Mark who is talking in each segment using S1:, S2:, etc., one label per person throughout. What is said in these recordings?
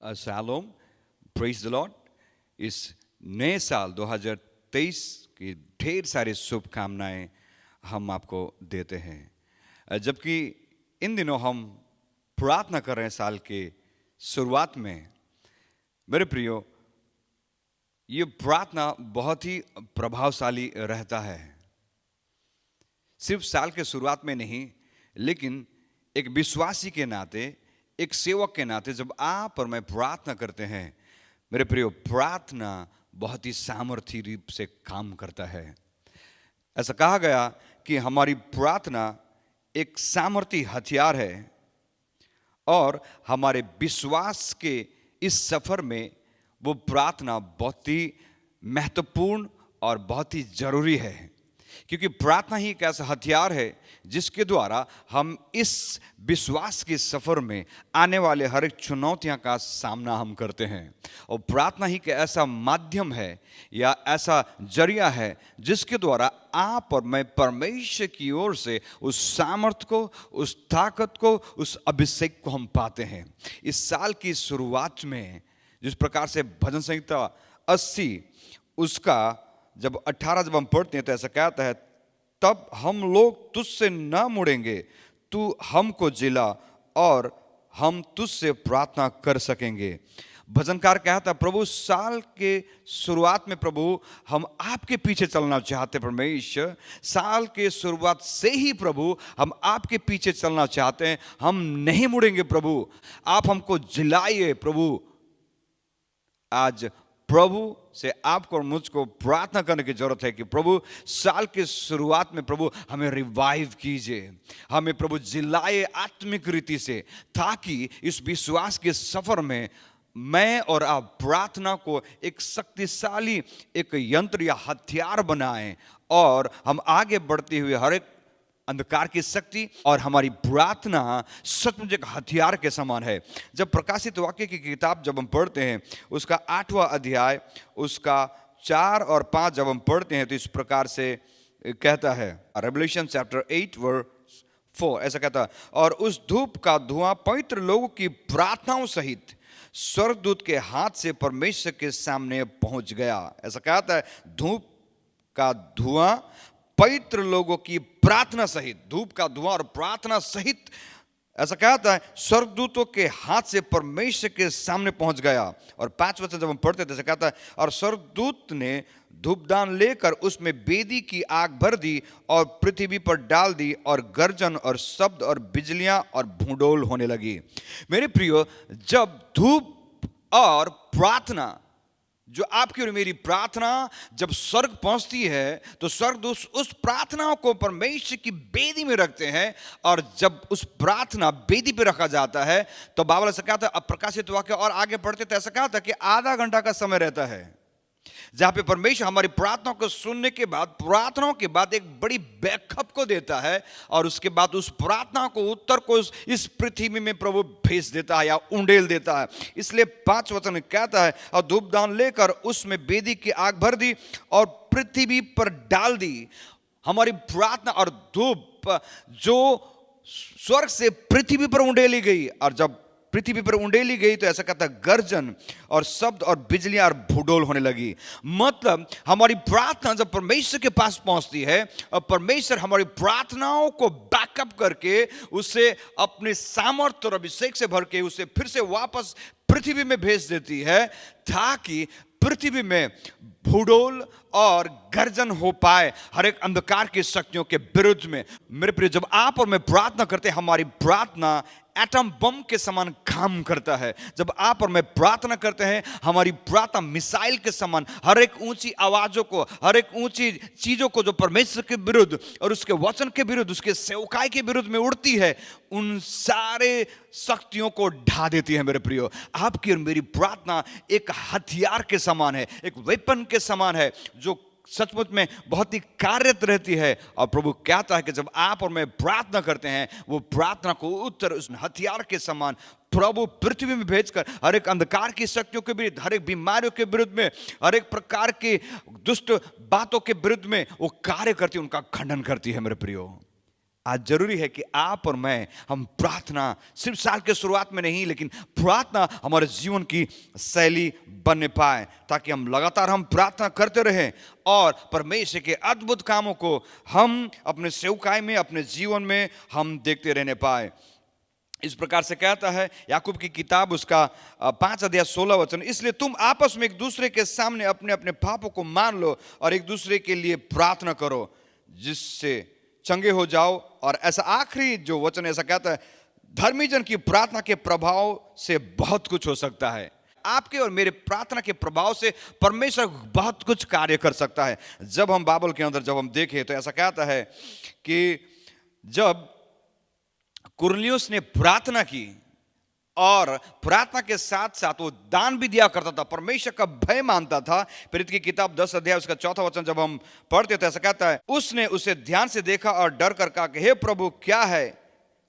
S1: Shalom, praise the Lord. इस नए साल 2023 की ढेर सारी शुभकामनाएं हम आपको देते हैं। जबकि इन दिनों हम प्रार्थना कर रहे हैं साल के शुरुआत में, मेरे प्रियो, ये प्रार्थना बहुत ही प्रभावशाली रहता है। सिर्फ साल के शुरुआत में नहीं, लेकिन एक विश्वासी के नाते, एक सेवक के नाते जब आप और मैं प्रार्थना करते हैं, मेरे प्रियो, प्रार्थना बहुत ही सामर्थी रूप से काम करता है। ऐसा कहा गया कि हमारी प्रार्थना एक सामर्थी हथियार है और हमारे विश्वास के इस सफर में वो प्रार्थना बहुत ही महत्वपूर्ण और बहुत ही जरूरी है, क्योंकि प्रार्थना ही एक ऐसा हथियार है जिसके द्वारा हम इस विश्वास के सफर में आने वाले हर एक चुनौतियां का सामना हम करते हैं। और प्रार्थना ही एक ऐसा माध्यम है या ऐसा जरिया है जिसके द्वारा आप और मैं परमेश्वर की ओर से उस सामर्थ को, उस ताकत को, उस अभिषेक को हम पाते हैं। इस साल की शुरुआत में जिस प्रकार से भजन संहिता 80 उसका जब 18 जब हम पढ़ते हैं तो ऐसा कहता है, तब हम लोग तुझसे न मुड़ेंगे, तू हमको जिला और हम तुझसे प्रार्थना कर सकेंगे। भजनकार कहता है, प्रभु साल के शुरुआत में प्रभु हम आपके पीछे चलना चाहते। परमेश्वर, साल के शुरुआत से ही प्रभु हम आपके पीछे चलना चाहते हैं, हम नहीं मुड़ेंगे। प्रभु आप हमको जिलाइए। प्रभु आज प्रभु से आपको और मुझको प्रार्थना करने की जरूरत है कि प्रभु साल के शुरुआत में प्रभु हमें रिवाइव कीजिए, हमें प्रभु जिलाए आत्मिक रीति से, ताकि इस विश्वास के सफर में मैं और आप प्रार्थना को एक शक्तिशाली एक यंत्र या हथियार बनाएं और हम आगे बढ़ते हुए हर एक अंधकार की शक्ति और हमारी प्रार्थना सचमुच एक हथियार के समान है। जब प्रकाशित वाक्य की किताब जब हम पढ़ते हैं, उसका 8वां अध्याय उसका 4 और 5 जब हम पढ़ते हैं तो इस प्रकार से कहता है, रेवलेशन चैप्टर 8 वर्स 4 ऐसा कहता है, और उस धूप का धुआं पवित्र लोगों की प्रार्थनाओं सहित स्वर्गदूत के हाथ से परमेश्वर के सामने पहुंच गया। ऐसा कहता है, धूप का धुआं पवित्र लोगों की प्रार्थना सहित, धूप का धुआं और प्रार्थना सहित, ऐसा कहता है, स्वर्गदूतों के हाथ से परमेश्वर के सामने पहुंच गया। और 5 वचन जब हम पढ़ते थे, ऐसा कहता है, और स्वर्गदूत ने धूपदान लेकर उसमें वेदी की आग भर दी और पृथ्वी पर डाल दी, और गर्जन और शब्द और बिजलियां और भूडोल होने लगी। मेरे प्रियो, जब धूप और प्रार्थना, जो आपकी और मेरी प्रार्थना जब स्वर्ग पहुंचती है तो स्वर्गदूत उस प्रार्थनाओं को परमेश्वर की वेदी में रखते हैं, और जब उस प्रार्थना वेदी पे रखा जाता है तो बाइबल ऐसा कहता है, प्रकाशित वाक्य और आगे पढ़ते तो ऐसा कहता है कि आधा घंटा का समय रहता है जहां पे परमेश्वर हमारी प्रार्थनाओं को सुनने के बाद, प्रार्थनाओं के बाद एक बड़ी बैकअप को देता है, और उसके बाद उस प्रार्थना को, उत्तर को इस पृथ्वी में प्रभु भेज देता है या उंडेल देता है। इसलिए 5 वचन कहता है, और धूपदान लेकर उसमें वेदी की आग भर दी और पृथ्वी पर डाल दी। हमारी प्रार्थना और धूप जो स्वर्ग से पृथ्वी पर उंडेली गई, और जब पृथ्वी पर उंडेली गई तो ऐसा कहता है, गर्जन और शब्द और बिजलियां और भूडोल होने लगी। मतलब हमारी प्रार्थना जब परमेश्वर के पास पहुंचती है और परमेश्वर हमारी प्रार्थनाओं को बैकअप करके उसे अपने सामर्थ्य और अभिषेक से भर के उसे फिर से वापस पृथ्वी में भेज देती है, ताकि पृथ्वी में भूडोल और गर्जन हो पाए हर एक अंधकार की शक्तियों के विरुद्ध में। मेरे प्रिय, जब आप और मैं प्रार्थना करते हैं, हमारी प्रार्थना एटम बम के समान काम करता है। जब आप और मैं प्रार्थना करते हैं, हमारी प्रार्थना मिसाइल के समान हर एक ऊंची आवाजों को, हर एक ऊंची चीजों को जो परमेश्वर के विरुद्ध और उसके वचन के विरुद्ध, उसके सेवकाई के विरुद्ध में उड़ती है, उन सारे शक्तियों को ढा देती है। मेरे प्रियो, आपकी और मेरी प्रार्थना एक हथियार के समान है, एक वेपन के समान है, जो सचमुच में बहुत ही कार्यरत रहती है। और प्रभु कहता है कि जब आप और मैं प्रार्थना करते हैं, वो प्रार्थना को उत्तर उस हथियार के समान प्रभु पृथ्वी में भेजकर हर एक अंधकार की शक्तियों के विरुद्ध, हर एक बीमारियों के विरुद्ध में, हर एक प्रकार की दुष्ट बातों के विरुद्ध में वो कार्य करती है, उनका खंडन करती है। मेरे प्रियो, आज जरूरी है कि आप और मैं हम प्रार्थना सिर्फ साल के शुरुआत में नहीं, लेकिन प्रार्थना हमारे जीवन की शैली बनने पाए, ताकि हम लगातार हम प्रार्थना करते रहें और परमेश्वर के अद्भुत कामों को हम अपने सेवकाई में, अपने जीवन में हम देखते रहने पाए। इस प्रकार से कहता है याकूब की किताब उसका 5 अध्याय 16 वचन, इसलिए तुम आपस में एक दूसरे के सामने अपने अपने पापों को मान लो और एक दूसरे के लिए प्रार्थना करो जिससे चंगे हो जाओ। और ऐसा आखिरी जो वचन ऐसा कहता है, धर्मी जन की प्रार्थना के प्रभाव से बहुत कुछ हो सकता है। आपके और मेरे प्रार्थना के प्रभाव से परमेश्वर बहुत कुछ कार्य कर सकता है। जब हम बाइबल के अंदर जब हम देखें तो ऐसा कहता है कि जब कुरनेलियुस ने प्रार्थना की और प्रार्थना के साथ साथ वो दान भी दिया करता था, परमेश्वर का भय मानता था। प्रेरित की किताब 10 अध्याय उसका 4 वचन जब हम पढ़ते तो ऐसा कहता है, उसने उसे ध्यान से देखा और डर कर कहा कि हे प्रभु क्या है।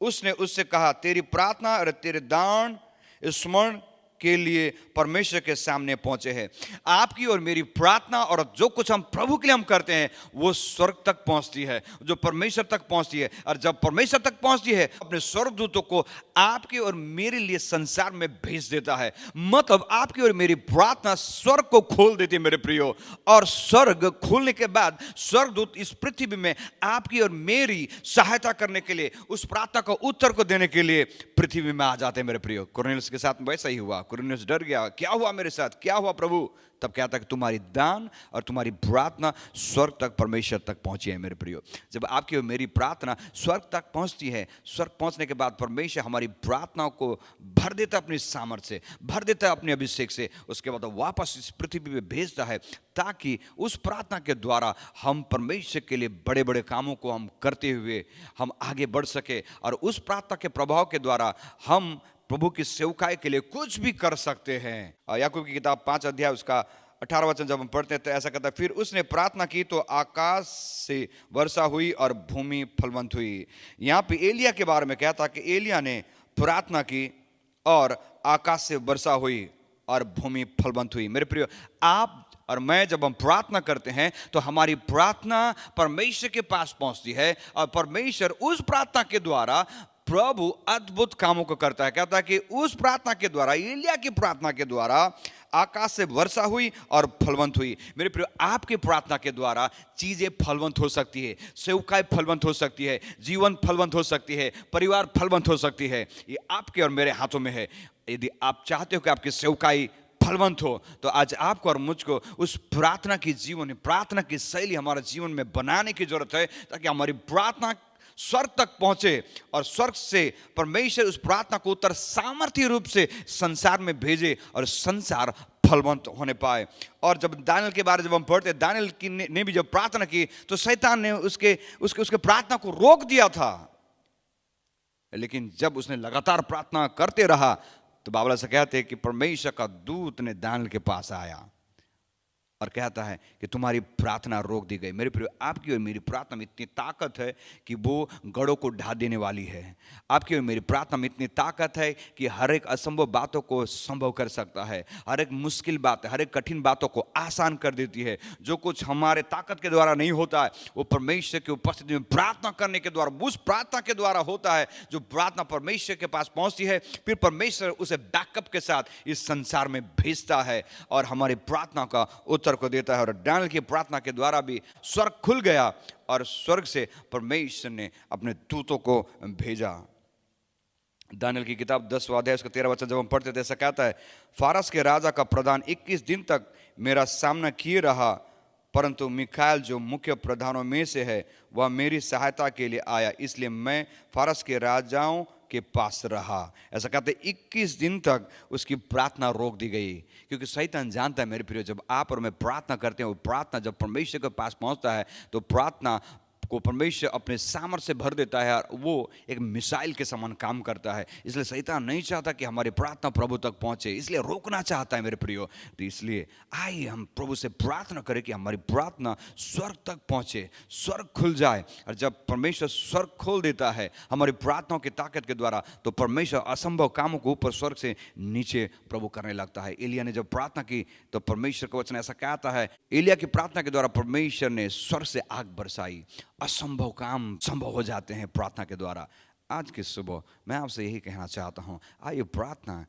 S1: उसने उससे कहा, तेरी प्रार्थना और तेरे दान स्मरण के लिए परमेश्वर के सामने पहुंचे हैं। आपकी और मेरी प्रार्थना और जो कुछ हम प्रभु के लिए हम करते हैं वो स्वर्ग तक पहुंचती है, जो परमेश्वर तक पहुंचती है। और जब परमेश्वर तक पहुंचती है अपने स्वर्गदूतों को आपके और मेरे लिए संसार में भेज देता है। मतलब आपकी और मेरी प्रार्थना स्वर्ग को खोल देती है मेरे प्रियो, और स्वर्ग खोलने के बाद स्वर्गदूत इस पृथ्वी में आपकी और मेरी सहायता करने के लिए, उस प्रार्थना को उत्तर को देने के लिए पृथ्वी में आ जाते हैं मेरे प्रियो। कुरनेलियुस के साथ वैसा ही हुआ। कुरनेलियुस डर गया, क्या हुआ मेरे साथ, क्या हुआ प्रभु? तब कहता है कि तुम्हारी दान और तुम्हारी प्रार्थना स्वर्ग तक, परमेश्वर तक पहुंची है मेरे प्रियो। जब आपकी और मेरी प्रार्थना स्वर्ग तक पहुंचती है, स्वर्ग पहुंचने के बाद परमेश्वर हमारी प्रार्थनाओं को भर देता है अपनी सामर्थ से, भर देता है अपने अभिषेक से। उसके बाद वापस इस पृथ्वी पे भेजता है ताकि उस प्रार्थना के द्वारा हम परमेश्वर के लिए बड़े बड़े कामों को हम करते हुए हम आगे बढ़ सके, और उस प्रार्थना के प्रभाव के द्वारा हम प्रभु की सेवकाई के लिए कुछ भी कर सकते हैं। याकूब की किताब 5 अध्याय उसका 18 वचन जब हम पढ़ते हैं तो ऐसा कहता है, फिर उसने प्रार्थना की तो आकाश से वर्षा हुई और भूमि फलवंत हुई। यहाँ पे एलिया के बारे में कहता कि एलिया ने प्रार्थना की और आकाश से वर्षा हुई और भूमि फलवंत हुई। मेरे प्रिय, आप और मैं जब हम प्रार्थना करते हैं तो हमारी प्रार्थना परमेश्वर के पास पहुंचती है, और परमेश्वर उस प्रार्थना के द्वारा प्रभु अद्भुत कामों को करता है। कहता है कि उस प्रार्थना के द्वारा, एलिया की प्रार्थना के द्वारा आकाश से वर्षा हुई और फलवंत हुई। मेरे प्रिय, आपकी प्रार्थना के द्वारा चीजें फलवंत हो सकती है, सेवकाई फलवंत हो सकती है, जीवन फलवंत हो सकती है, परिवार फलवंत हो सकती है। ये आपके और मेरे हाथों में है। यदि आप चाहते हो कि आपकी सेवकाई फलवंत हो तो आज आपको और मुझको उस प्रार्थना की जीवन, प्रार्थना की शैली हमारे जीवन में बनाने की जरूरत है, ताकि हमारी प्रार्थना स्वर्ग तक पहुंचे और स्वर्ग से परमेश्वर उस प्रार्थना को उत्तर सामर्थ्य रूप से संसार में भेजे और संसार फलवंत होने पाए। और जब दानियल के बारे में जब हम पढ़ते, दानियल ने भी जब प्रार्थना की तो शैतान ने उसके प्रार्थना को रोक दिया था, लेकिन जब उसने लगातार प्रार्थना करते रहा तो बाइबल से कहते हैं कि परमेश्वर का दूत ने दानियल के पास आया और कहता है कि तुम्हारी प्रार्थना रोक दी गई। मेरे प्रिय, आपकी और मेरी प्रार्थना में इतनी ताकत है कि वो गढ़ों को ढा देने वाली है। आपकी और मेरी प्रार्थना में इतनी ताकत है कि हर एक असंभव बातों को संभव कर सकता है, हर एक मुश्किल बात, हर एक कठिन बातों को आसान कर देती है। जो कुछ हमारे ताकत के द्वारा नहीं होता है वो परमेश्वर की उपस्थिति में प्रार्थना करने के द्वारा, उस प्रार्थना के द्वारा होता है। जो प्रार्थना परमेश्वर के पास पहुंचती है, फिर परमेश्वर उसे बैकअप के साथ इस संसार में भेजता है और हमारी प्रार्थना का उत्तर को देता है। और दानियल की प्रार्थना के द्वारा भी स्वर्ग खुल गया और स्वर्ग से परमेश्वर ने अपने दूतों को भेजा। दानियल की किताब 10वां अध्याय उसका 13 वचन जब हम पढ़ते थे, ऐसा कहता है, फारस के राजा का प्रधान 21 दिन तक मेरा सामना किए रहा, परंतु मिकाएल जो मुख्य प्रधानों में से है वह मेरी सहायता के लिए आया, इसलिए मैं फारस के राजाओं के पास रहा। ऐसा कहते 21 दिन तक उसकी प्रार्थना रोक दी गई, क्योंकि शैतान जानता है मेरे प्रिय, जब आप और मैं प्रार्थना करते हैं, वो प्रार्थना जब परमेश्वर के पास पहुंचता है तो प्रार्थना को परमेश्वर अपने सामर्थ्य से भर देता है और वो एक मिसाइल के समान काम करता है। इसलिए शैतान नहीं चाहता कि हमारी प्रार्थना प्रभु तक पहुंचे, इसलिए रोकना चाहता है मेरे प्रियो। तो इसलिए आइए हम प्रभु से प्रार्थना करें कि हमारी प्रार्थना स्वर्ग तक पहुंचे, स्वर्ग खुल जाए। और जब परमेश्वर स्वर्ग खोल देता है हमारी प्रार्थनाओं की ताकत के द्वारा, तो परमेश्वर असंभव कामों को ऊपर स्वर्ग से नीचे प्रभु करने लगता है। एलिया ने जब प्रार्थना की तो परमेश्वर का वचन ऐसा कहता है, एलिया की प्रार्थना के द्वारा परमेश्वर ने स्वर्ग से आग बरसाई असंभव काम संभव हो जाते हैं प्रार्थना के द्वारा। आज की सुबह मैं आपसे यही कहना चाहता हूँ, आइए प्रार्थना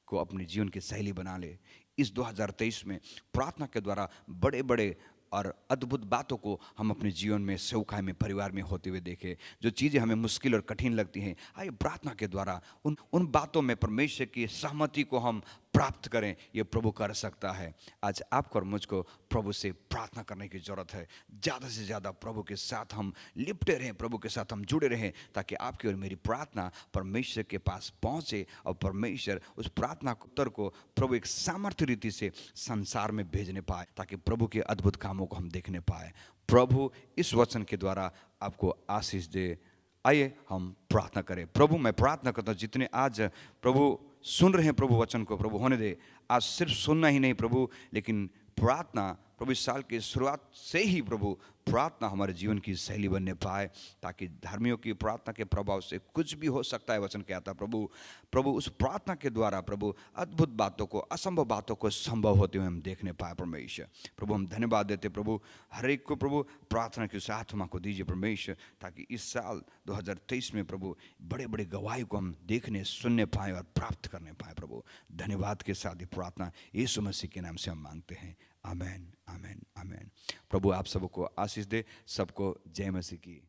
S1: को अपने जीवन की शैली बना ले। इस 2023 में प्रार्थना के द्वारा बड़े बड़े और अद्भुत बातों को हम अपने जीवन में, सेवकाई में, परिवार में होते हुए देखें। जो चीज़ें हमें मुश्किल और कठिन लगती हैं, आइए प्रार्थना के द्वारा उन उन बातों में परमेश्वर की सहमति को हम प्राप्त करें। ये प्रभु कर सकता है। आज आपको और मुझको प्रभु से प्रार्थना करने की ज़रूरत है। ज़्यादा से ज़्यादा प्रभु के साथ हम लिपटे रहें, प्रभु के साथ हम जुड़े रहें, ताकि आपकी और मेरी प्रार्थना परमेश्वर के पास पहुँचे और परमेश्वर उस प्रार्थना के उत्तर को प्रभु एक सामर्थ्य रीति से संसार में भेजने पाए, ताकि प्रभु के अद्भुत कामों को हम देखने पाए। प्रभु इस वचन के द्वारा आपको आशीष दे। आइए हम प्रार्थना करें। प्रभु मैं प्रार्थना करता हूँ, जितने आज प्रभु सुन रहे हैं प्रभु वचन को, प्रभु होने दे आज सिर्फ सुनना ही नहीं प्रभु, लेकिन प्रार्थना प्रभु इस साल की शुरुआत से ही प्रभु प्रार्थना हमारे जीवन की शैली बनने पाए, ताकि धर्मियों की प्रार्थना के प्रभाव से कुछ भी हो सकता है। वचन कहता प्रभु उस प्रार्थना के द्वारा प्रभु अद्भुत बातों को, असंभव बातों को संभव होते हुए हम देखने पाए। परमेश्वर प्रभु हम धन्यवाद देते प्रभु, हर एक को प्रभु प्रार्थना की उस आत्मा को दीजिए परमेश्वर, ताकि इस साल 2023 में प्रभु बड़े बड़े गवाही को हम देखने, सुनने पाए और प्राप्त करने पाए। प्रभु धन्यवाद के साथ ही प्रार्थना यीशु मसीह के नाम से हम मांगते हैं। आमेन, आमेन, आमेन। प्रभु आप सबको आशीष दे। सबको जय मसीह की।